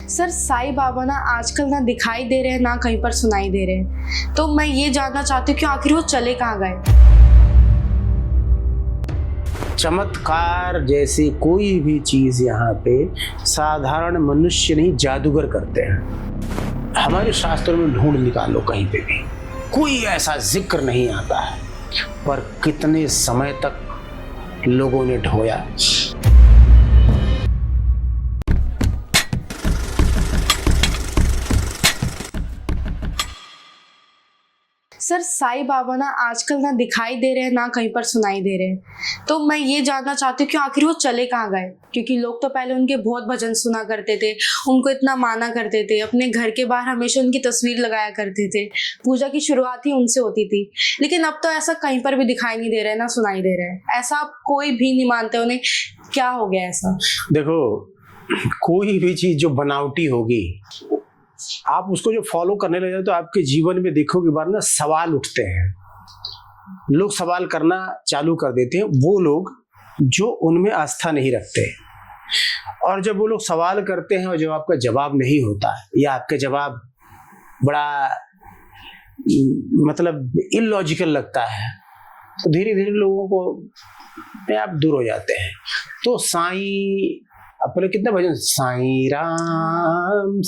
Sir Sai Baba ना आजकल ना दिखाई दे रहे हैं ना कहीं पर सुनाई दे रहे हैं, तो मैं ये जानना चाहती हूँ कि आखिर वो चले कहाँ गए। चमत्कार जैसी कोई भी चीज यहाँ पे साधारण मनुष्य नहीं, जादूगर करते हैं। हमारे शास्त्रों में ढूंढ निकालो, कहीं पे भी कोई ऐसा जिक्र नहीं आता है, पर कितने समय तक लोगों ने ढोया। सर साईं बाबा ना आजकल ना दिखाई दे रहे हैं ना कहीं पर सुनाई दे रहे हैं, तो मैं ये जानना चाहती हूँ कि आखिर वो चले कहाँ गए। क्योंकि लोग तो पहले उनके बहुत भजन सुना करते थे, उनको इतना माना करते थे, अपने घर के बाहर हमेशा उनकी तस्वीर लगाया करते थे, पूजा की शुरुआत ही उनसे होती थी। लेकिन अब तो ऐसा कहीं पर भी दिखाई नहीं दे रहा है, ना सुनाई दे रहा है। ऐसा कोई भी नहीं मानते, उन्हें क्या हो गया ऐसा। देखो, कोई भी चीज जो बनावटी होगी, आप उसको जो फॉलो करने लगे तो आपके जीवन में देखोगे बार ना सवाल उठते हैं। लोग सवाल करना चालू कर देते हैं, वो लोग जो उनमें आस्था नहीं रखते। और जब वो लोग सवाल करते हैं और जब आपका जवाब नहीं होता है या आपका जवाब बड़ा मतलब इलॉजिकल लगता है, तो धीरे धीरे लोगों को अपने आप दूर हो जाते हैं। तो साईं, अपने कितना भजन, साईं राम,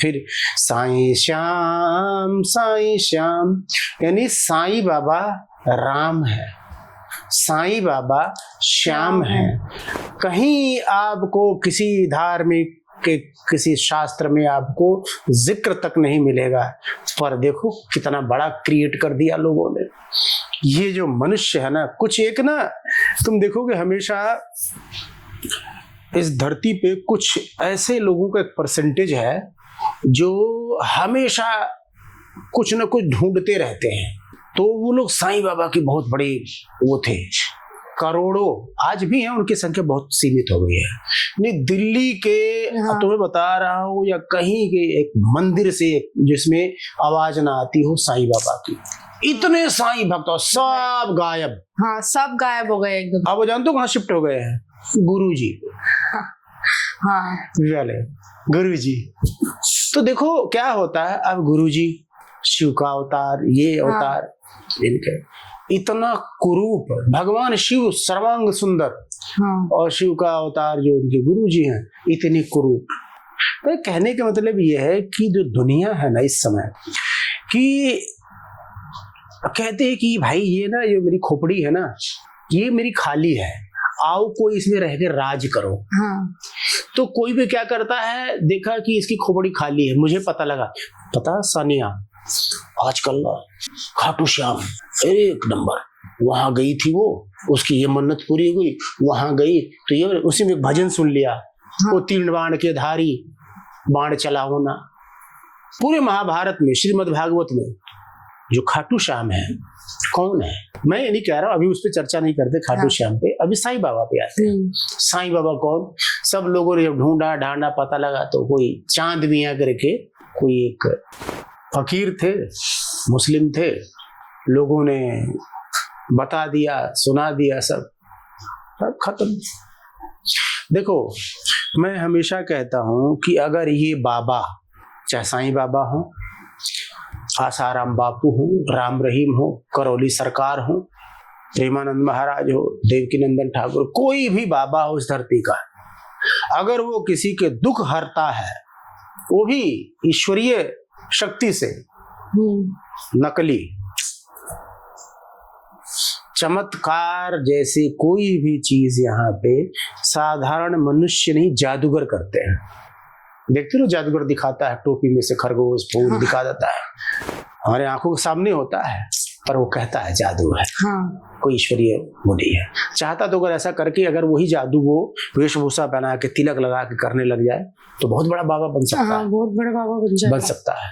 फिर साईं श्याम, यानी साईं बाबा राम है, साईं बाबा श्याम है। कहीं आपको किसी धार्मिक के किसी शास्त्र में आपको जिक्र तक नहीं मिलेगा, पर देखो कितना बड़ा क्रिएट कर दिया लोगों ने। ये जो मनुष्य है ना, कुछ एक ना, तुम देखोगे हमेशा इस धरती पे कुछ ऐसे लोगों का एक परसेंटेज है जो हमेशा कुछ ना कुछ ढूंढते रहते हैं। तो वो लोग साईं बाबा की बहुत बड़ी वो थे, करोड़ों आज भी हैं, उनकी संख्या बहुत सीमित हो गई है। नहीं, दिल्ली के तुम्हें बता रहा हूँ, या कहीं के एक मंदिर से जिसमें आवाज ना आती हो साईं बाबा की, इतने साईं भक्त और सब गायब। हाँ, सब गायब हो गए एकदम। अब वो जानते हो कहाँ शिफ्ट हो गए हैं? गुरुजी। हाँ, गुरुजी। तो देखो क्या होता है, अब गुरुजी, शिव का अवतार, ये अवतार, इनके इतना कुरूप, भगवान शिव सर्वांग सुंदर, और शिव का अवतार जो उनके गुरुजी हैं इतने कुरूप। तो कहने का मतलब ये है कि जो दुनिया है ना इस समय, कि कहते हैं कि भाई ये ना, ये मेरी खोपड़ी है ना, ये मेरी खाली है, आओ कोई इसमें रह के राज करो। तो कोई भी क्या करता है, देखा कि इसकी खोपड़ी खाली है, मुझे पता लगा, पता सानिया आजकल ना खाटू श्याम एक नंबर, वहां गई थी वो, उसकी ये मन्नत पूरी हो गई, वहां गई तो ये उसी में भजन सुन लिया। वो 3 बाण के धारी, बाण चलाओ ना। पूरे महाभारत में, श्रीमद् भागवत में जो खाटू श्याम है, कौन है? मैं ये नहीं कह रहा हूं, अभी उस पर चर्चा नहीं करते खाटू श्याम पे, अभी साईं बाबा पे आते हैं। साईं बाबा कौन? सब लोगों ने जब ढूंढा ढांडा पता लगा तो कोई चांद मियां करके कोई एक फकीर थे, मुस्लिम थे, लोगों ने बता दिया, सुना दिया, सब खत्म। देखो, मैं हमेशा कहता हूं कि अगर ये बाबा, चाहे साईं बाबा हो, आसाराम बापू हो, राम रहीम हो, करौली सरकार हो, प्रेमानंद महाराज हो, देवकीनंदन ठाकुर, कोई भी बाबा हो इस धरती का, अगर वो किसी के दुख हरता है, वो भी ईश्वरीय शक्ति से, नकली चमत्कार जैसी कोई भी चीज यहाँ पे साधारण मनुष्य नहीं, जादूगर करते हैं। देखते हो जादूगर दिखाता है, टोपी में से खरगोश फूल दिखा देता है, हमारे आंखों के सामने होता है, पर वो कहता है जादू है। कोई ईश्वरीय वो नहीं है। चाहता तो अगर ऐसा करके, अगर वही जादू वो वेशभूषा बना के तिलक लगा के करने लग जाए तो बहुत बड़ा बाबा बन सकता है, बहुत बड़ा बाबा बन सकता है।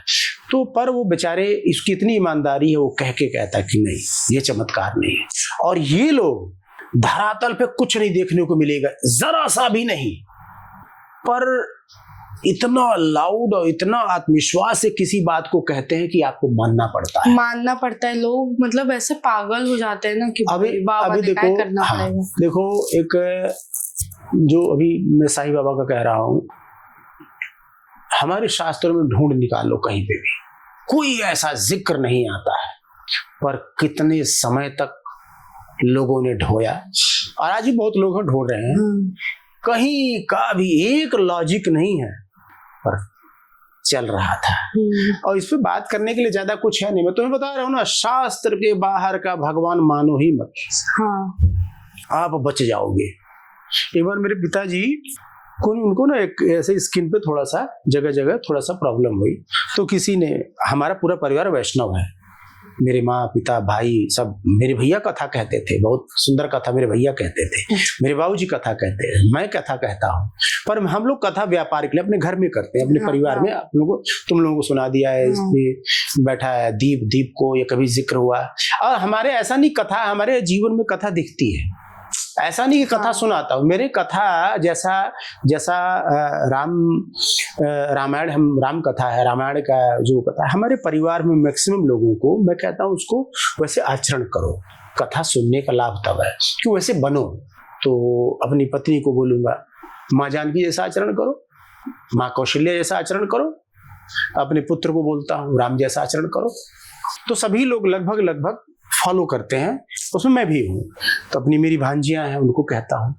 तो पर वो बेचारे, इसकी इतनी ईमानदारी है, वो कह के कहता है कि नहीं, ये चमत्कार नहीं है। और ये लोग धरातल पे कुछ नहीं देखने को मिलेगा, जरा सा भी नहीं, पर इतना लाउड और इतना आत्मविश्वास से किसी बात को कहते हैं कि आपको मानना पड़ता है। लोग मतलब ऐसे पागल हो जाते हैं ना कि अभी देखो, करना पड़ेगा। देखो, एक जो अभी मैं साईं बाबा का कह रहा हूँ, हमारे शास्त्रों में ढूंढ निकालो, कहीं पे भी कोई ऐसा जिक्र नहीं आता है। पर कितने समय तक लोगों ने ढोया, और आज भी बहुत लोग ढूंढ रहे हैं, कहीं का भी एक लॉजिक नहीं है, पर चल रहा था। और इस पे बात करने के लिए ज्यादा कुछ है नहीं। मैं तुम्हें बता रहा हूँ ना, शास्त्र के बाहर का भगवान मानो ही मत, हाँ। आप बच जाओगे। एक बार मेरे पिताजी को, उनको ना एक ऐसे स्किन पे थोड़ा सा जगह जगह थोड़ा सा प्रॉब्लम हुई, तो किसी ने, हमारा पूरा परिवार वैष्णव है, मेरे माँ पिता भाई सब, मेरे भैया कथा कहते थे, बहुत सुंदर कथा मेरे भैया कहते थे, मेरे बाबूजी कथा कहते हैं, मैं कथा कहता हूँ, पर हम लोग कथा व्यापार के लिए अपने घर में करते हैं, अपने परिवार में। आप लोगों को, तुम लोगों को सुना दिया है, इसमें बैठा है दीप को, ये कभी जिक्र हुआ। और हमारे ऐसा नहीं, कथा हमारे जीवन में कथा दिखती है, ऐसा नहीं कि कथा सुनाता हूँ। मेरे कथा जैसा जैसा रामायण, हम राम कथा है, रामायण का जो कथा है, हमारे परिवार में मैक्सिमम लोगों को मैं कहता हूँ उसको वैसे आचरण करो। कथा सुनने का लाभ तब है कि वैसे बनो। तो अपनी पत्नी को बोलूंगा, माँ जानकी जैसा आचरण करो, माँ कौशल्या जैसा आचरण करो। अपने पुत्र को बोलता हूँ, राम जैसा आचरण करो। तो सभी लोग लगभग फॉलो करते हैं, उसमें मैं भी हूँ। तो अपनी मेरी भांजियां हैं, उनको कहता हूँ।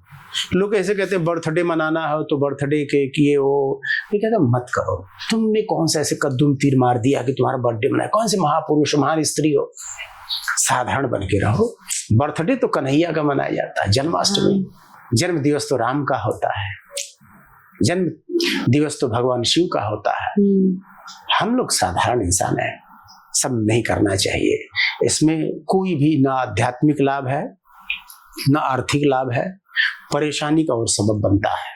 लोग ऐसे कहते हैं बर्थडे मनाना हो तो बर्थडे के किए हो, ये कहता मत करो। तुमने कौन सा ऐसे कद्दूम तीर मार दिया कि तुम्हारा बर्थडे मनाया? कौन से महापुरुष महान स्त्री हो? साधारण बन के रहो। बर्थडे तो कन्हैया का मनाया जाता है, जन्माष्टमी। जन्म दिवस तो राम का होता है, जन्म दिवस तो भगवान शिव का होता है। हम लोग साधारण इंसान हैं, सब नहीं करना चाहिए। इसमें कोई भी ना आध्यात्मिक लाभ है, ना आर्थिक लाभ है, परेशानी का और सबब बनता है।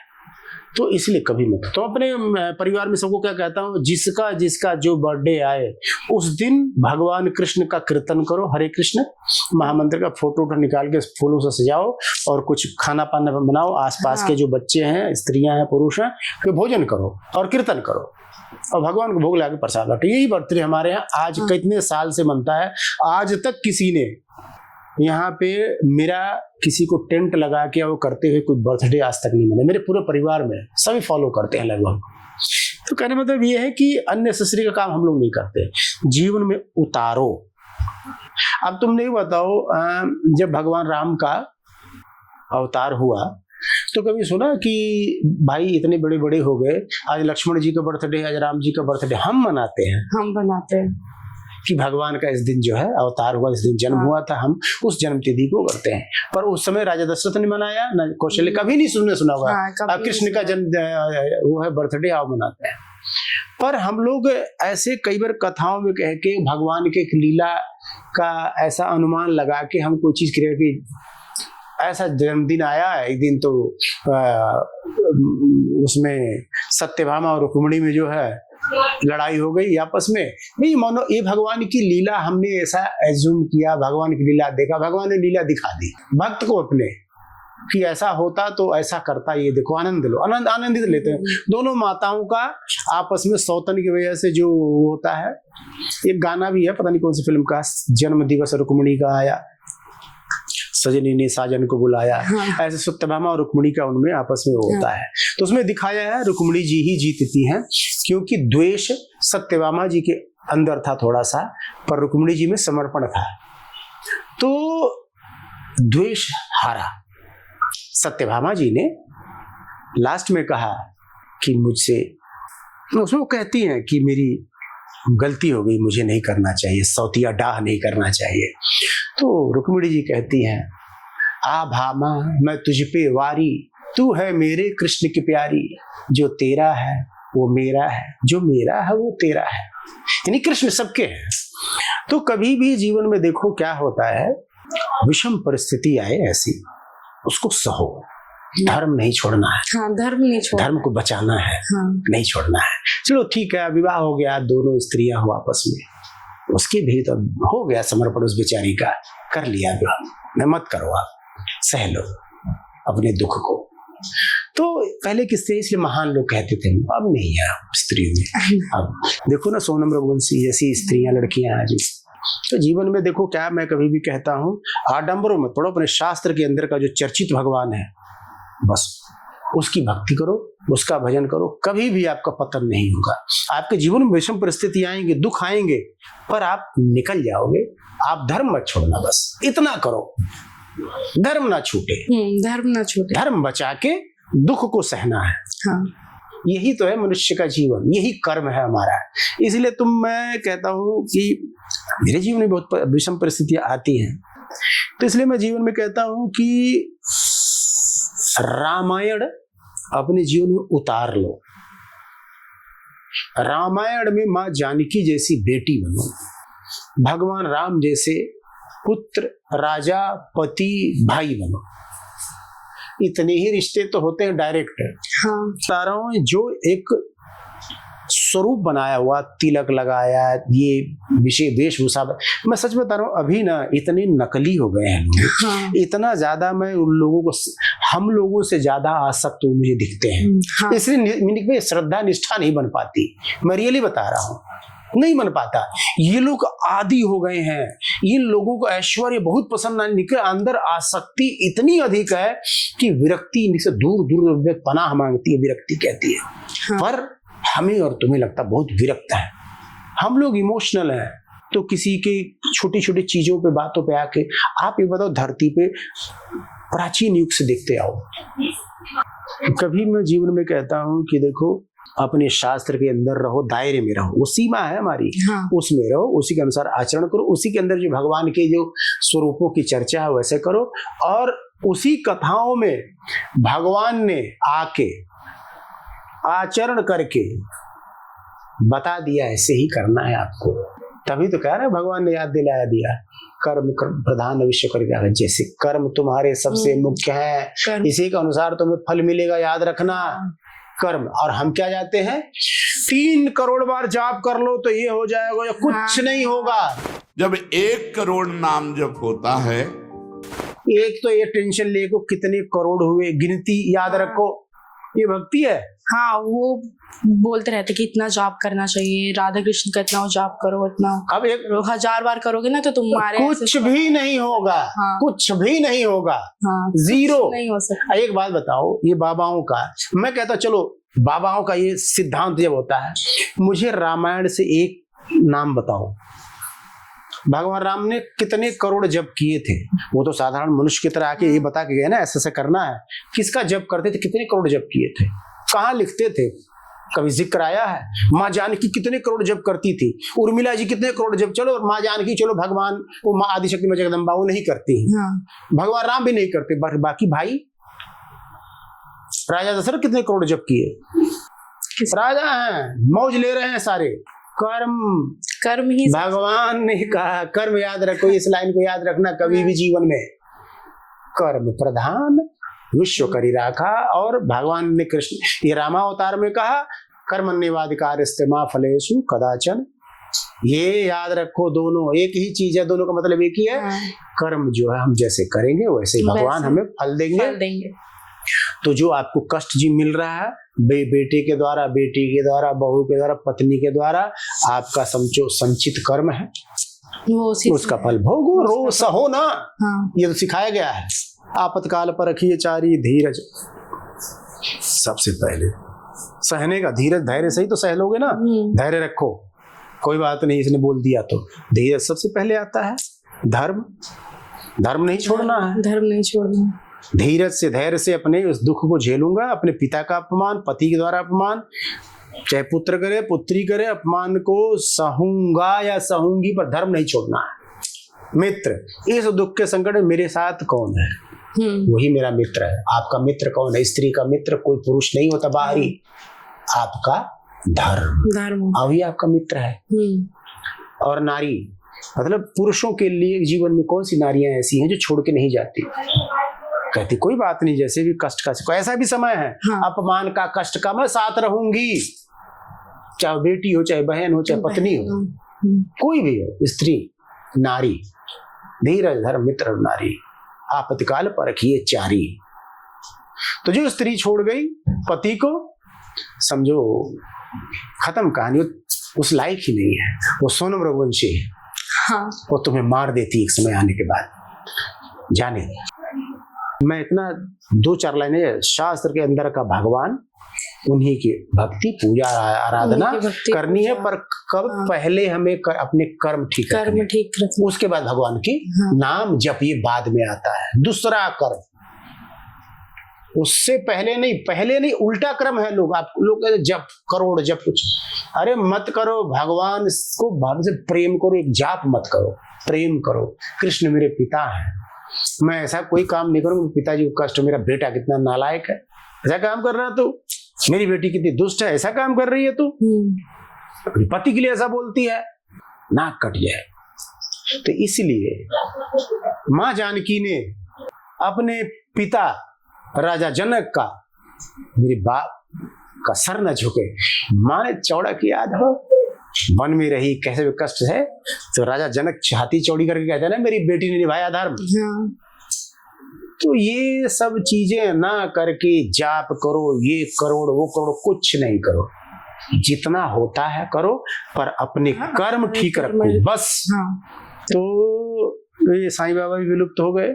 तो इसलिए कभी मत। तो अपने परिवार में सबको क्या कहता हूँ, जिसका जिसका जो बर्थडे आए उस दिन भगवान कृष्ण का कीर्तन करो, हरे कृष्ण महामंत्र का फोटो निकाल के फूलों से सजाओ, और कुछ खाना पाना बनाओ। आसपास के जो बच्चे हैं, स्त्रियां हैं, पुरुष हैं, वे भोजन करो और कीर्तन करो, और भगवान को भोग लगा के प्रसाद बांटो। यही बर्थडे हमारे यहाँ आज कितने साल से मनता है। आज तक किसी ने यहाँ पे मेरा किसी को टेंट लगा के वो करते हुए कोई बर्थडे आज तक नहीं मना। मेरे पूरे परिवार में सभी फॉलो करते हैं लगभग। तो कहने मतलब ये है कि अननेसेसरी का काम हम लोग नहीं करते, जीवन में उतारो। अब तुम नहीं बताओ, जब भगवान राम का अवतार हुआ तो कभी सुना कि भाई इतने बड़े बड़े हो गए, आज लक्ष्मण जी का बर्थडे, आज राम जी का बर्थडे हम मनाते हैं, हम बनाते हैं कि भगवान का इस दिन जो है अवतार हुआ, इस दिन जन्म हुआ था, हम उस जन्म तिथि को करते हैं। पर उस समय राजा दशरथ ने मनाया, न कौशल्य, कभी नहीं सुना हुआ। अब कृष्ण का जन्म वो है बर्थडे, आओ मनाते हैं। पर हम लोग ऐसे कई बार कथाओं में कह के भगवान के एक लीला का ऐसा अनुमान लगा के हम कोई चीज क्रिया की, ऐसा जन्मदिन आया एक दिन तो उसमें सत्यभामा और रुक्मिणी में जो है लड़ाई हो गई आपस में। नहीं मानो ये भगवान की लीला, हमने ऐसा एज्यूम किया, भगवान की लीला देखा, भगवान ने लीला दिखा दी भक्त को अपने कि ऐसा होता तो ऐसा करता, ये देखो आनंद लो, आनंदित लेते हैं। दोनों माताओं का आपस में सौतन की वजह से जो होता है। एक गाना भी है, पता नहीं कौन सी फिल्म का, जन्म दिवस रुक्मिणी का आया, सजनी ने साजन को बुलाया। ऐसे सत्यभामा और रुक्मिणी का उनमें आपस में होता है। तो उसमें दिखाया है रुक्मिणी जी ही जीतती हैं, क्योंकि द्वेष सत्यभामा जी के अंदर था थोड़ा सा, पर रुक्मिणी जी में समर्पण था, तो द्वेष हारा। सत्यभामा जी ने लास्ट में कहा कि मुझसे, उसमें वो कहती हैं कि मेरी गलती हो गई, मुझे नहीं करना चाहिए, सौतिया डाह नहीं करना चाहिए। तो रुक्मिणी जी कहती हैं, आ भामा मैं तुझ पे वारी, तू है मेरे कृष्ण की प्यारी, जो तेरा है वो मेरा है, जो मेरा है वो तेरा है। यानी कृष्ण सबके हैं। तो कभी भी जीवन में देखो क्या होता है, विषम परिस्थिति आए ऐसी, उसको सहो, धर्म नहीं छोड़ना है। हाँ, धर्म नहीं छोड़ना, धर्म को बचाना है। हाँ। नहीं छोड़ना है। चलो ठीक है, विवाह हो गया, दोनों स्त्रियां हो आपस में, उसके भी तो हो गया समर्पण उस बेचारी का, कर लिया विवाह, मैं मत करो, आप सह लो अपने दुख को। तो पहले किससे, इसलिए महान लोग कहते थे, अब नहीं है स्त्रियों में। अब देखो ना सोनम रघुवंशी जैसी स्त्रियां, लड़कियां आज। तो जीवन में देखो क्या, मैं कभी भी कहता हूँ, आडंबरों में पढ़ो, अपने शास्त्र के अंदर का जो चर्चित भगवान है, बस उसकी भक्ति करो, उसका भजन करो, कभी भी आपका पतन नहीं होगा। आपके जीवन में विषम परिस्थिति आएंगे, दुख आएंगे, पर आप निकल जाओगे। आप धर्म मत छोड़ना, बस इतना करो, धर्म ना छूटे, धर्म ना छूटे, धर्म बचा के दुख को सहना है। हाँ। यही तो है मनुष्य का जीवन, यही कर्म है हमारा। इसलिए मैं कहता हूँ कि मेरे जीवन में बहुत विषम परिस्थितियां आती हैं, तो इसलिए मैं जीवन में कहता हूँ कि रामायण अपने जीवन में उतार लो। रामायण में माँ जानकी जैसी बेटी बनो, भगवान राम जैसे पुत्र, राजा, पति, भाई बनो। इतने ही रिश्ते तो होते हैं डायरेक्ट। हाँ। बता रहा हूं, जो एक स्वरूप बनाया हुआ, तिलक लगाया, ये विषय वेशभूषा, मैं सच बता रहा हूँ, अभी ना इतने नकली हो गए हैं लोग। हाँ। इतना ज्यादा मैं उन लोगों को, हम लोगों से ज्यादा आसक्त तो मुझे दिखते हैं। हाँ। इसलिए श्रद्धा निष्ठा नहीं बन पाती, मैं रियली बता रहा हूँ, नहीं बन पाता। ये लोग आदी हो गए हैं, इन लोगों को ऐश्वर्य बहुत पसंद है, इनके अंदर आसक्ति इतनी अधिक है कि विरक्ति इनसे दूर दूर पनाह मांगती है, विरक्ति कहती है। हाँ। पर हमें और तुम्हें लगता बहुत विरक्त है। हम लोग इमोशनल हैं, तो किसी के छोटी छोटी चीजों पे, बातों पे आके, आप ये बताओ, धरती पे प्राचीन युग से देखते आओ। कभी मैं जीवन में कहता हूँ कि देखो, अपने शास्त्र के अंदर रहो, दायरे में रहो, वो सीमा है हमारी। हाँ। उसमें रहो, उसी के अनुसार आचरण करो, उसी के अंदर जो भगवान के जो स्वरूपों की चर्चा है वैसे करो, और उसी कथाओं में भगवान ने आके आचरण करके बता दिया, ऐसे ही करना है आपको। तभी तो कह रहे हैं, भगवान ने याद दिलाया दिया, कर्म प्रधान विश्व करके, जैसे कर्म तुम्हारे सबसे मुख्य है, इसी के अनुसार तुम्हें फल मिलेगा, याद रखना। कर्म, और हम क्या जाते हैं, 3 करोड़ बार जाप कर लो तो ये हो जाएगा, या कुछ नहीं होगा। जब 1 करोड़ नाम जप होता है, एक तो ये टेंशन लेको कितने करोड़ हुए, गिनती याद रखो, ये भक्ति है। हाँ, वो बोलते रहते कि इतना जाप करना चाहिए, राधा कृष्ण का इतना जाप करो, इतना। अब एक 1000 बार करोगे ना तो तुम्हारे कुछ भी नहीं होगा। हाँ। कुछ भी नहीं होगा। हाँ। जीरो नहीं हो सकता। एक बात बताओ, ये बाबाओं का, मैं कहता चलो बाबाओं का ये सिद्धांत जब होता है, मुझे रामायण से एक नाम बताओ, भगवान राम ने कितने करोड़ जप किए थे। वो तो साधारण मनुष्य की तरह आके ये बता के गए ना, ऐसे ऐसे करना है। किसका जप करते थे, कितने करोड़ जप किए थे, कहाँ लिखते थे, कभी जिक्र आया है? माँ जानकी कितने करोड़ जप करती थी, उर्मिला जी कितने करोड़ जप, चलो माँ जानकी, चलो भगवान वो माँ आदिशक्ति में जगदम्बा वो नहीं करती है। हाँ। भगवान राम भी नहीं करते, बाकी भाई राजा दशरथ कितने करोड़ जप किए, राजा हैं, मौज ले रहे हैं सारे। कर्म ही भगवान ने कहा, कर्म याद रखो, इस लाइन को याद रखना कभी भी जीवन में, कर्म प्रधान विश्व करी राखा। और भगवान ने कृष्ण ये रामावतार में कहा, कर्मण्येवाधिकारस्ते मा फलेषु कदाचन। ये याद रखो, दोनों एक ही चीज है, दोनों का मतलब एक ही है। हाँ। कर्म जो है हम जैसे करेंगे वैसे भगवान हमें फल देंगे। तो जो आपको कष्ट जी मिल रहा है, बेटे के द्वारा, बेटी के द्वारा, बहू के द्वारा, पत्नी के द्वारा, आपका समझो संचित कर्म है, वो उसका फल भोगो, रो सहो ना। हाँ। ये तो सिखाया गया है। आपतकाल पर रखिए चारी धीरज, सबसे पहले सहने का धीरज, धैर्य से ही तो सह लोगे ना। धैर्य रखो, कोई बात नहीं, इसने बोल दिया तो धीरज सबसे पहले आता है। धर्म नहीं छोड़ना है, धर्म नहीं छोड़ना। धीरज से, धैर्य से अपने उस दुख को झेलूंगा। अपने पिता का अपमान, पति के द्वारा अपमान, चाहे पुत्र करे पुत्री करे, अपमान को सहूंगा या सहूंगी, पर धर्म नहीं छोड़ना है। मित्र, इस दुख के संकट में मेरे साथ कौन है, वही मेरा मित्र है। आपका मित्र कौन है? स्त्री का मित्र कोई पुरुष नहीं होता बाहरी, आपका धर्म अभी आपका मित्र है। और नारी, मतलब पुरुषों के लिए जीवन में कौन सी नारियां ऐसी हैं जो छोड़ के नहीं जाती, कहती कोई बात नहीं, जैसे भी कष्ट का कोई ऐसा भी समय है, हाँ। अपमान का, कष्ट का, मैं साथ रहूंगी, चाहे बेटी हो, चाहे बहन हो, चाहे पत्नी हो, कोई भी हो, स्त्री नारी, धीरज धर्म मित्र नारी, आपत्तिकाल परखिए चारी। तो जो स्त्री छोड़ गई पति को, समझो खत्म कहानी, उस लायक ही नहीं है, वो सोनम रघुवंशी है। हाँ। वो तुम्हें मार देती एक समय आने के बाद। जाने मैं इतना 2-4 लाइनें शास्त्र के अंदर का भगवान उन्हीं की भक्ति पूजा आराधना उन्हीं की भक्ति, करनी है। पूजा। पर कब हाँ। पहले हमें अपने कर्म ठीक रखने कर्म हैं। ठीक रखना। उसके बाद भगवान की हाँ। नाम जप, ये बाद में आता है, दूसरा कर्म। उससे पहले नहीं, उल्टा क्रम है। लोग कहते हैं जप करोड़ जप कुछ, अरे मत करो। भगवान को भाव से प्रेम करो, एक जाप मत करो, प्रेम करो। कृष्ण मेरे पिता हैं, मैं ऐसा कोई काम नहीं करूंगा पिताजी को कष्ट, मेरा बेटा कितना नालायक है, ऐसा काम कर रहा तू, मेरी बेटी कितनी दुष्ट है, ऐसा काम कर रही है तू, अपने पति के लिए ऐसा बोलती है, नाक कट जाए। तो इसलिए माँ जानकी ने अपने पिता राजा जनक का, मेरे बाप का सर न झुके, माँ ने चौड़ा किया था, वन में रही, कैसे भी कष्ट है, तो राजा जनक छाती चौड़ी करके कहते हैं ना, मेरी बेटी ने निभाया धर्म। हाँ। तो ये सब चीजें ना करके जाप करो, ये करोड़ वो करोड़, कुछ नहीं करो, जितना होता है करो, पर अपने कर्म ठीक रखो बस। हाँ। तो ये साईं बाबा भी विलुप्त हो गए,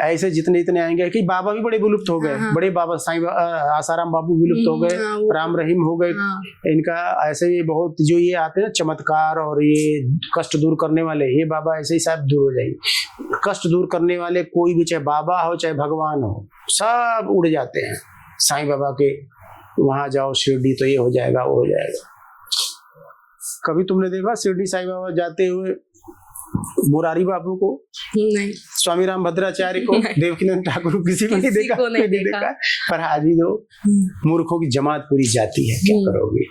ऐसे जितने इतने आएंगे कि बाबा भी बड़े विलुप्त हो गए। हाँ। बड़े बाबा साईं आसाराम बाबू विलुप्त हो गए, हाँ, राम रहीम हो गए। हाँ। इनका ऐसे ही बहुत जो ये आते हैं चमत्कार और ये कष्ट दूर करने वाले, ये बाबा ऐसे ही सब दूर हो जाएंगे। कष्ट दूर करने वाले कोई भी, चाहे बाबा हो चाहे भगवान हो, सब उड़ जाते हैं। साईं बाबा के वहां जाओ शिरडी तो ये हो जाएगा वो हो जाएगा। कभी तुमने देखा शिरडी साईं बाबा जाते हुए मुरारी बाबू को, नहीं, स्वामी राम भद्राचार्य को, देवकीनंद ठाकुर को, किसी को नहीं किसी देखा, को नहीं नहीं देखा। देखा। पर आज भी दो मूर्खों की जमात पूरी जाती है, क्या करोगे।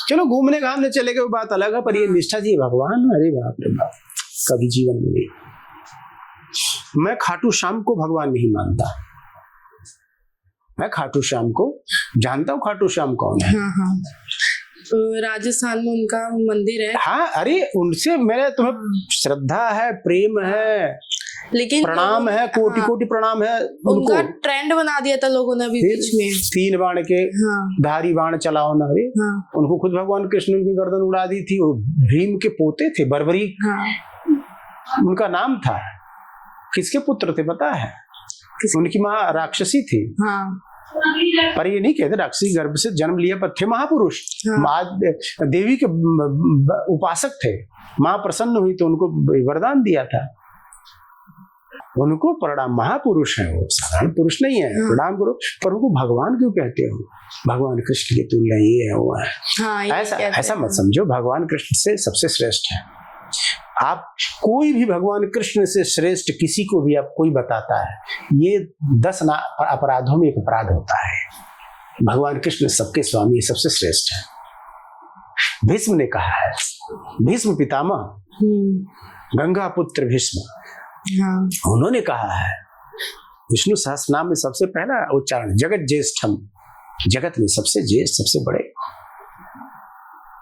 चलो घूमने घामने चले गए, वो बात अलग है, पर ये निष्ठा जी भगवान, अरे बाप रे बाप, कभी जीवन में नहीं। मैं खाटू श्याम को भगवान नहीं मानता, मैं खाटू श्याम को जानता हूँ, खाटू श्याम कौन है। हाँ हाँ, राजस्थान में उनका मंदिर है। हाँ, अरे उनसे मेरे तुम्हें श्रद्धा है, प्रेम है, लेकिन प्रणाम है, कोटि कोटि प्रणाम है उनका ट्रेंड बना दिया था लोगों ने अभी बीच में। 3 बाण के हाँ। धारी बाण चलाओ ना रे। हाँ। उनको खुद भगवान कृष्ण उनकी गर्दन उड़ा दी थी। वो भीम के पोते थे, बर्बरी हाँ। उनका नाम था। किसके पुत्र थे पता है? उनकी माँ राक्षसी थी। हाँ। पर ये नहीं कहते राक्षसी गर्भ से जन्म लिया, पर थे महापुरुष। हाँ। माँ देवी के उपासक थे। माँ प्रसन्न हुई तो उनको वरदान दिया था। उनको प्रणाम, महापुरुष है वो, साधारण पुरुष नहीं है। हाँ। प्रणाम करो। पर उनको भगवान क्यों कहते हो? भगवान कृष्ण के तुल्य ये है वो है। हाँ, ऐसा मत समझो, भगवान कृष्ण से सबसे श्रेष्ठ है। आप कोई भी भगवान कृष्ण से श्रेष्ठ किसी को भी आप कोई बताता है, ये 10 अपराधों में एक अपराध होता है। भगवान कृष्ण सबके स्वामी, सबसे श्रेष्ठ है। भीष्म ने कहा है, भीष्म पितामह, गंगा पुत्र भीष्म, हाँ। उन्होंने कहा है, विष्णु सहस्रनाम में सबसे पहला उच्चारण जगत ज्येष्ठम, जगत में सबसे ज्येष्ठ, सबसे बड़े।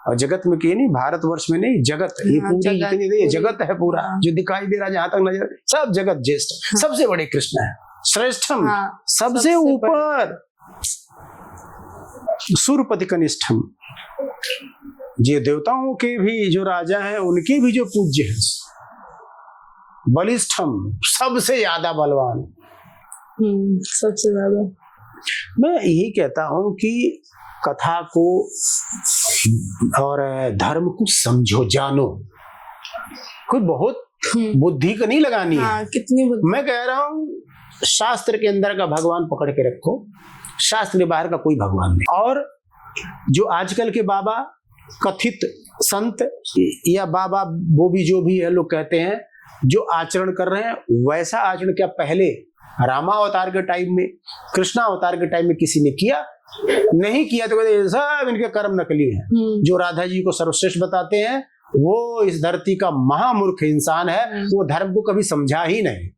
और जगत में के नहीं, भारतवर्ष में नहीं, जगत, ये हाँ, पूरी जितनी ये जगत है पूरा, हाँ। जो दिखाई दे रहा है, जहां तक नजर, सब जगत ज्येष्ठ, हाँ। सबसे बड़े कृष्ण है, श्रेष्ठम, हाँ, सबसे ऊपर, सुरपति कनिष्ठम, ये देवताओं के भी जो राजा हैं उनके भी जो पूज्य हैं, बलिष्ठम, सबसे ज्यादा बलवान। सबसे ज्यादा। मैं यही कहता हूं कि कथा को और धर्म को समझो, जानो, कोई बहुत बुद्धि को नहीं लगानी है। हाँ, कितनी बुद्धि। मैं कह रहा हूं शास्त्र के अंदर का भगवान पकड़ के रखो, शास्त्र के बाहर का कोई भगवान नहीं। और जो आजकल के बाबा कथित संत या बाबा, वो भी जो भी है लोग कहते हैं, जो आचरण कर रहे हैं वैसा आचरण क्या पहले रामा अवतार के टाइम में, कृष्णा अवतार के टाइम में किसी ने किया? नहीं किया। तो कहते सब इनके कर्म नकली हैं। जो राधा जी को सर्वश्रेष्ठ बताते हैं वो इस धरती का महामूर्ख इंसान है, वो धर्म को कभी समझा ही नहीं।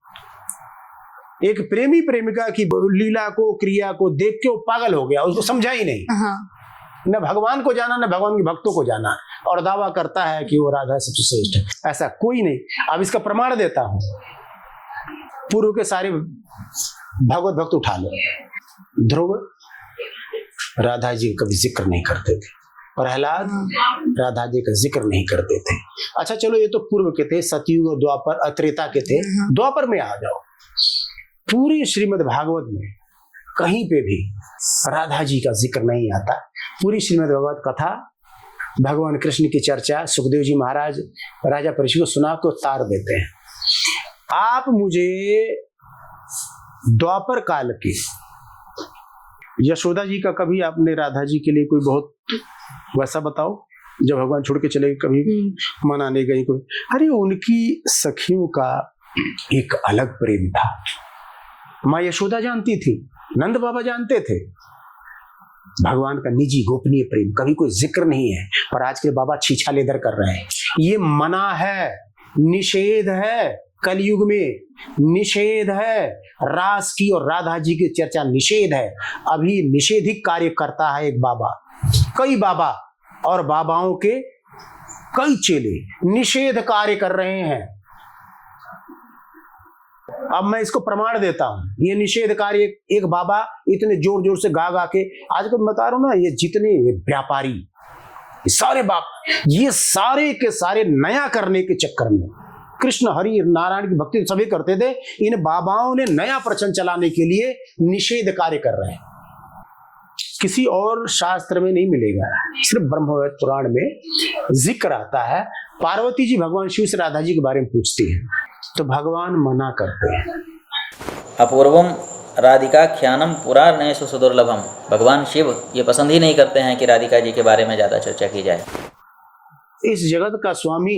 एक प्रेमी प्रेमिका की लीला को, क्रिया को देख के वो पागल हो गया, उसको समझा ही नहीं। हाँ। न भगवान को जाना, न भगवान के भक्तों को जाना, और दावा करता है कि वो राधा सबसे श्रेष्ठ है। ऐसा कोई नहीं। अब इसका प्रमाण देता हूं, पूर्व के सारे भगवत भक्त उठा लो। ध्रुव राधा जी का कभी जिक्र नहीं करते थे, प्रहलाद राधा जी का जिक्र नहीं करते थे। अच्छा चलो, ये तो पूर्व के थे, सतयुग, द्वापर, त्रेता के थे। द्वापर में आ जाओ, पूरी श्रीमद् भागवत में कहीं पे भी राधा जी का जिक्र नहीं आता। पूरी श्रीमद् भगवत कथा, भगवान कृष्ण की चर्चा सुखदेव जी महाराज राजा परीक्षित को सुना के तार देते हैं। आप मुझे द्वापर काल की यशोदा जी का कभी आपने राधा जी के लिए कोई बहुत वैसा बताओ, जब भगवान छोड़ के चले कभी मनाने गई कोई? अरे उनकी सखियों का एक अलग प्रेम था। माँ यशोदा जानती थी, नंद बाबा जानते थे। भगवान का निजी गोपनीय प्रेम, कभी कोई जिक्र नहीं है। पर आज के बाबा छीछा लेदर कर रहे हैं। ये मना है, निषेध है, कलयुग में निषेध है। रास की और राधा जी की चर्चा निषेध है। अभी निषेधिक कार्य करता है एक बाबा, कई बाबा और बाबाओं के कई चेले निषेध कार्य कर रहे हैं। अब मैं इसको प्रमाण देता हूं। ये निषेध कार्य एक बाबा इतने जोर जोर से गा गा के, आज को बता रहा हूं ना, ये जितने व्यापारी, ये सारे बाप, ये सारे के सारे नया करने के चक्कर में, कृष्ण हरि नारायण की भक्ति सभी करते थे, इन बाबाओं ने नया प्रचलन चलाने के लिए निषेध कार्य कर रहे हैं। किसी और शास्त्र में नहीं मिलेगा, सिर्फ ब्रह्मवेद पुराण में जिक्र आता है। पार्वती जी भगवान शिव से राधा जी के बारे में पूछती है तो भगवान मना करते हैं। अपूर्वम राधिका ख्यानम पुराणेषु सुदुर्लभम। भगवान शिव ये पसंद ही नहीं करते हैं कि राधिका जी के बारे में ज्यादा चर्चा की जाए। इस जगत का स्वामी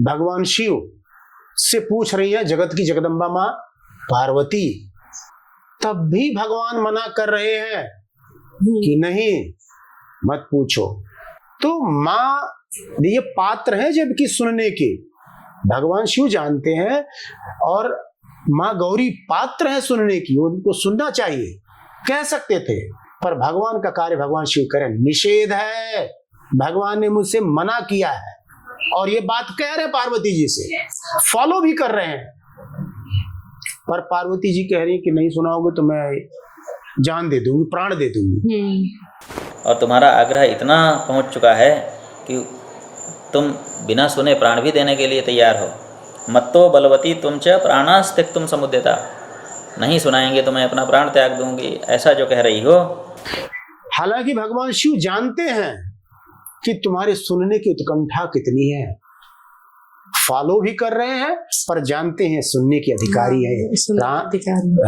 भगवान शिव से पूछ रही है जगत की जगदम्बा माँ पार्वती, तब भी भगवान मना कर रहे हैं कि नहीं मत पूछो। तो माँ ये पात्र है जबकि सुनने के, भगवान शिव जानते हैं और माँ गौरी पात्र है सुनने की, उनको सुनना चाहिए, कह सकते थे। पर भगवान का कार्य भगवान शिव करें, निषेध है। भगवान ने मुझसे मना किया है और ये बात कह रहे पार्वती जी से, फॉलो भी कर रहे हैं। पर पार्वती जी कह रही कि नहीं सुनाओगे तो मैं जान दे दूंगी, प्राण दे दूंगी। और तुम्हारा आग्रह इतना पहुंच चुका है कि तुम बिना सुने प्राण भी देने के लिए तैयार हो। मत्तो बलवती तुम च प्राणास्तिक तुम समुद्यता। नहीं सुनाएंगे तो मैं अपना प्राण त्याग दूंगी, ऐसा जो कह रही हो। हालांकि भगवान शिव जानते हैं कि तुम्हारे सुनने की उत्कंठा कितनी है, फॉलो भी कर रहे हैं पर जानते हैं सुनने के अधिकारी है।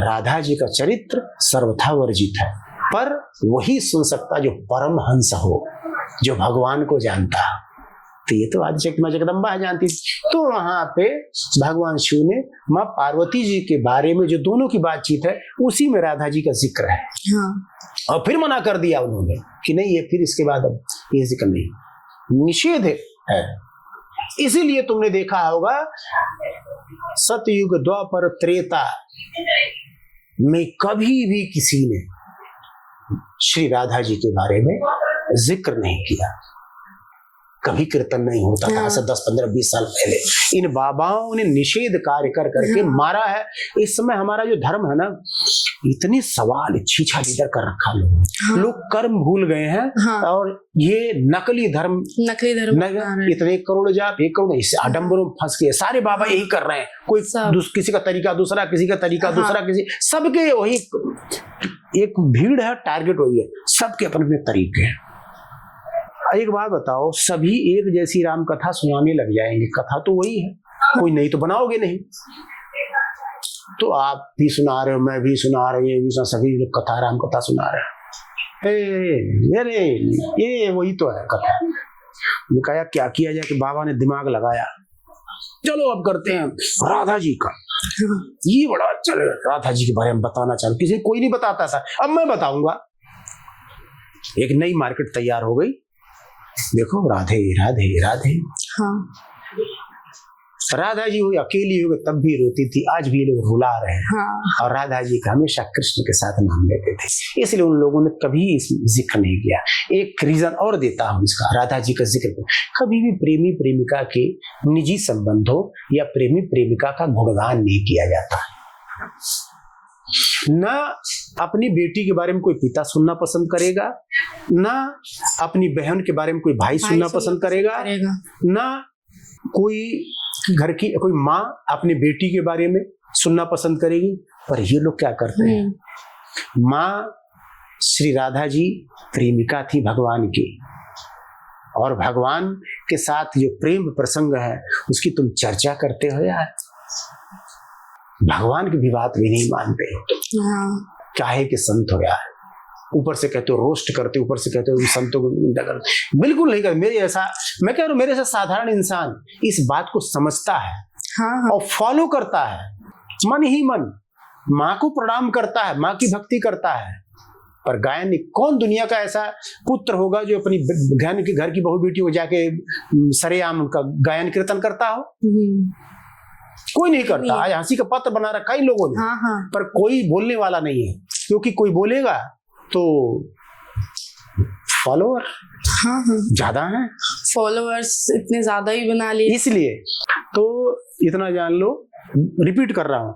राधा जी का चरित्र सर्वथा वर्जित है, पर वही सुन सकता जो परम हंस हो, जो भगवान को जानता। तो ये तो आदिशक्ति माँ जगदम्बा है जानती। तो वहां पे भगवान शिव ने माँ पार्वती जी के बारे में जो दोनों की बातचीत है उसी में राधा जी का जिक्र है। हाँ। और फिर मना कर दिया उन्होंने कि नहीं, ये फिर इसके बाद अब ये जिक्र नहीं, निषेध है। इसीलिए तुमने देखा होगा सतयुग द्वापर त्रेता में कभी भी किसी ने श्री राधा जी के बारे में जिक्र नहीं किया, कभी कीर्तन नहीं होता था। ऐसा 10, 15, 20 साल पहले इन बाबाओं ने निषेध कार्य कर करके मारा है। इस समय हमारा जो धर्म है ना, इतने सवाल छीछा लीदर कर रखा लोग कर्म भूल गए हैं। और ये नकली धर्म इतने करोड़ जाप, 1 करोड़, इससे आडम्बरों फंस के सारे बाबा यही कर रहे हैं। कोई किसी का तरीका दूसरा, किसी का तरीका दूसरा, किसी, सबके वही एक भीड़ है, टारगेट वही है, सबके अपने अपने तरीके हैं। एक बात बताओ, सभी एक जैसी राम कथा सुनाने लग जाएंगे, कथा तो वही है, कोई नहीं तो बनाओगे नहीं। तो आप भी सुना रहे हो, मैं भी सुना रही हूँ, सभी लोग कथा राम कथा सुना रहे हैं। अरे ये वही तो है कथा। कहा क्या किया जाए कि बाबा ने दिमाग लगाया, चलो अब करते हैं राधा जी का। ये बड़ा अच्छा राधा जी के बारे में बताना चाहूँ, किसी कोई नहीं बताता था, अब मैं बताऊंगा। एक नई मार्केट तैयार हो गई, देखो राधे राधे राधे। हाँ। राधा जी हुई अकेली हो गई तब भी रोती थी, आज भी ये लोग रुला रहे हैं। हाँ। और राधा जी का हमेशा कृष्ण के साथ नाम लेते थे, इसलिए उन लोगों ने कभी इस जिक्र नहीं किया। एक रीजन और देता हूं इसका, राधा जी का जिक्र कभी भी प्रेमी प्रेमिका के निजी संबंधों या प्रेमी प्रेमिका का गुणगान नहीं किया जाता। ना अपनी बेटी के बारे में कोई पिता सुनना पसंद करेगा, ना अपनी बहन के बारे में कोई भाई सुनना पसंद करेगा, ना कोई घर की कोई माँ अपनी बेटी के बारे में सुनना पसंद करेगी। पर ये लोग क्या करते हैं, माँ श्री राधा जी प्रेमिका थी भगवान की, और भगवान के साथ जो प्रेम प्रसंग है उसकी तुम चर्चा करते हो यार। भगवान की भी बात भी नहीं मानते हो, हाँ, चाहे कि संत हो यार, ऊपर से कहते हो रोस्ट करते, ऊपर से कहते हो संतों को निंदा करते, बिल्कुल नहीं करते। मेरे ऐसा, मैं कह रहा हूँ मेरे ऐसा साधारण इंसान इस बात को समझता है हाँ, और फॉलो करता है, मन ही मन माँ को प्रणाम करता है, माँ की भक्ति करता है। पर गायन कौन दुनिया का ऐसा पुत्र होगा जो अपनी बहन के घर की बहू बेटी को जाके सरेआम उनका गायन कीर्तन करता हो? कोई नहीं करता। आज हंसी का पत्र बना रखा है लोगों ने, हाँ, हाँ, पर कोई बोलने वाला नहीं है, क्योंकि कोई बोलेगा तो फॉलोअर हाँ, हाँ, ज्यादा हैं, फॉलोअर्स इतने ज्यादा ही बना लिए। इसलिए तो इतना जान लो, रिपीट कर रहा हूं,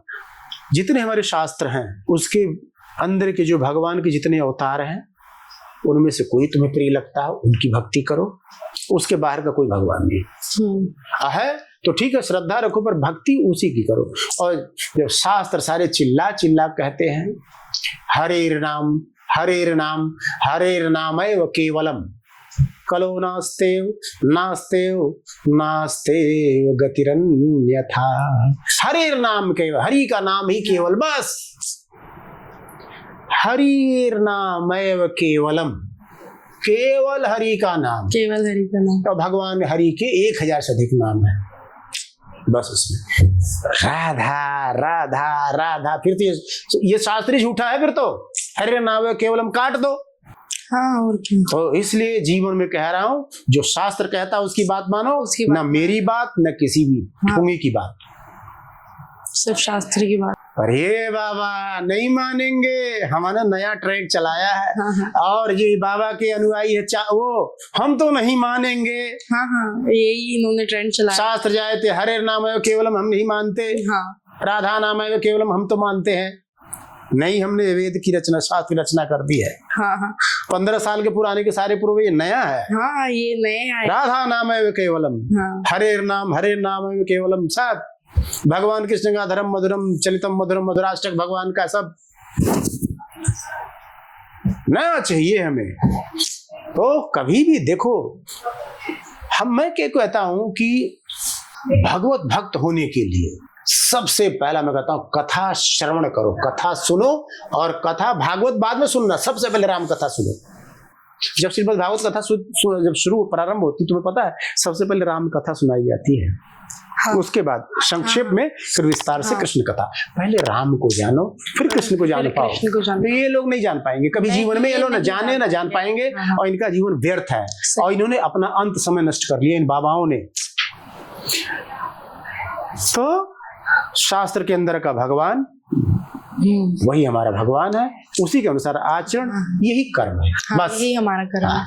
जितने हमारे शास्त्र हैं उसके अंदर के जो भगवान के जितने अवतार हैं उनमें से कोई तुम्हें प्रिय लगता है उनकी भक्ति करो, उसके बाहर का कोई भगवान नहीं है तो ठीक है, श्रद्धा रखो, पर भक्ति उसी की करो। और जब शास्त्र सारे चिल्ला चिल्ला कहते हैं हरेर नाम हरेर नाम हरेर नामैव केवलम कलो नास्तेव नास्तेव नास्तेव गतिरन्यथा। हरेर नाम केवल, हरि का नाम ही केवल, बस हरिर नामैव केवलम, केवल हरि का नाम, केवल हरि का नाम। तो भगवान हरि के 1000 से अधिक नाम है, बस उसमें राधा राधा राधा। फिर तो ये शास्त्री झूठा है, फिर तो हरि नाम केवलम काट दो। हाँ, और क्या। तो इसलिए जीवन में कह रहा हूं, जो शास्त्र कहता है उसकी बात मानो, उसकी बात ना मेरी बात न किसी भी ठुंगी की बात, सिर्फ शास्त्र की बात। पर ये बाबा नहीं मानेंगे। हमारा नया ट्रेंड चलाया है, हाँ, हाँ, और ये बाबा के अनुयायी है वो हम तो नहीं मानेंगे। हाँ, हाँ, यही इन्होंने ट्रेंड चलाया। शास्त्र जाए थे हरे नाम है केवलम, हम नहीं मानते। हाँ, राधा नाम है केवलम, हम तो मानते हैं। नहीं, हमने वेद की रचना, शास्त्र की रचना कर दी है। हाँ, हाँ, 15 साल के पुराने के सारे पूर्व, ये नया है। हाँ, ये नए आए। राधा नाम है केवलम, हाँ, हरे नाम है केवलम, सब भगवान कृष्ण का धर्म मधुरम चलितम मधुरम मधुराष्टक, भगवान का सब नया चाहिए हमें। तो कभी भी देखो, मैं क्या कहता हूं कि भगवत भक्त होने के लिए सबसे पहला मैं कहता हूं कथा श्रवण करो, कथा सुनो, और कथा भागवत बाद में सुनना, सबसे पहले राम कथा सुनो। जब श्रीमद् भागवत कथा जब शुरू प्रारंभ होती, तुम्हें पता है सबसे पहले राम कथा सुनाई जाती है। हाँ। उसके बाद संक्षेप में फिर विस्तार से कृष्ण कथा। पहले राम को जानो, फिर कृष्ण को जान पाओ। तो ये लोग नहीं जान पाएंगे कभी जीवन में, ये लोग न जाने न जान पाएंगे, और इनका जीवन व्यर्थ है, और इन्होंने अपना अंत समय नष्ट कर लिया इन बाबाओं ने। तो शास्त्र के अंदर का भगवान वही हमारा भगवान है, उसी के अनुसार आचरण, यही कर्म है, बस यही हमारा कर्म है।